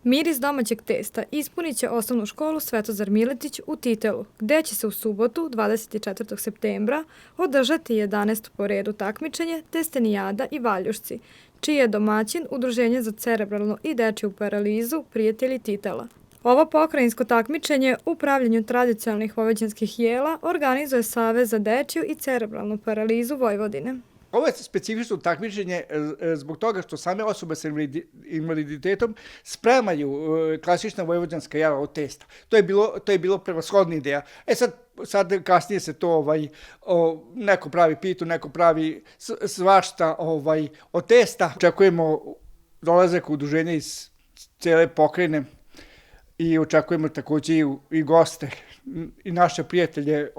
Miris domaćeg testa ispunit će osnovnu školu Svetozar Miletić u Titelu, gde će se u subotu, 24. septembra, održati 11. po redu takmičenje Testenijada i Valjušci, čiji je domaćin Udruženje za cerebralnu i dečiju paralizu Prijatelji Titela. Ovo pokrajinsko takmičenje u pravljenju tradicionalnih vojvođanskih jela organizuje Savez za dečiju i cerebralnu paralizu Vojvodine. Ovo je specifično takmičenje zbog toga što same osobe sa invaliditetom spremaju klasična vojvođanska jela od testa. To je bilo prevashodna ideja. Sad kasnije se to neko pravi pitu, neko pravi svašta od testa. Očekujemo dolazak udruženja iz cele pokrajine i očekujemo takođe i goste i naše prijatelje,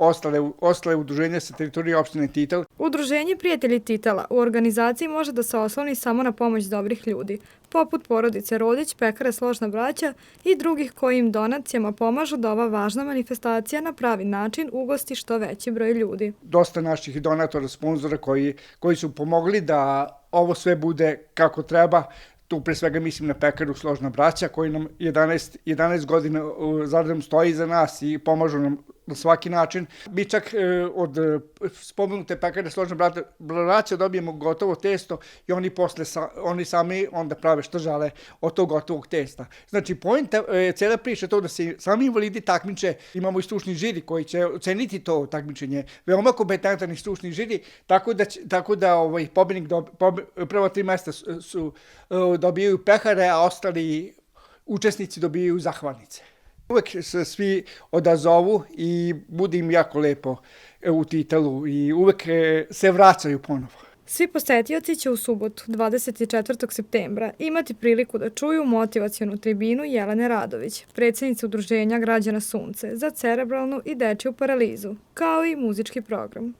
ostale udruženja sa teritorije opštine Titel. Udruženje Prijatelji Titela u organizaciji može da se osloni samo na pomoć dobrih ljudi, poput porodice Rodić, pekare Složna braća i drugih koji im donacijama pomažu da ova važna manifestacija na pravi način ugosti što veći broj ljudi. Dosta naših donatora, sponzora koji su pomogli da ovo sve bude kako treba. Tu pre svega mislim na pekaru Složna braća koji nam 11 godina zaredom stoji iza nas i pomažu nam na svaki način. Mi čak od spomenute pekare Složna braća dobijemo gotovo testo i oni sami onda prave što žele od tog gotovog testa. Znači, poenta cele priče je to da se sami invalidi takmiče, imamo i stručni žiri koji će oceniti to takmičenje, veoma kompetentan i stručni žiri, tako da pobednik prva 3 mesta dobijaju pehare, a ostali učesnici dobijaju zahvalnice. Uvek se svi odazovu i bude im jako lepo u Titelu i uvek se vraćaju ponovo. Svi posetioci će u subotu, 24. septembra, imati priliku da čuju motivacionu tribinu Jelene Radović, predsjednice Udruženja građana Sunce za cerebralnu i dečiju paralizu, kao i muzički program.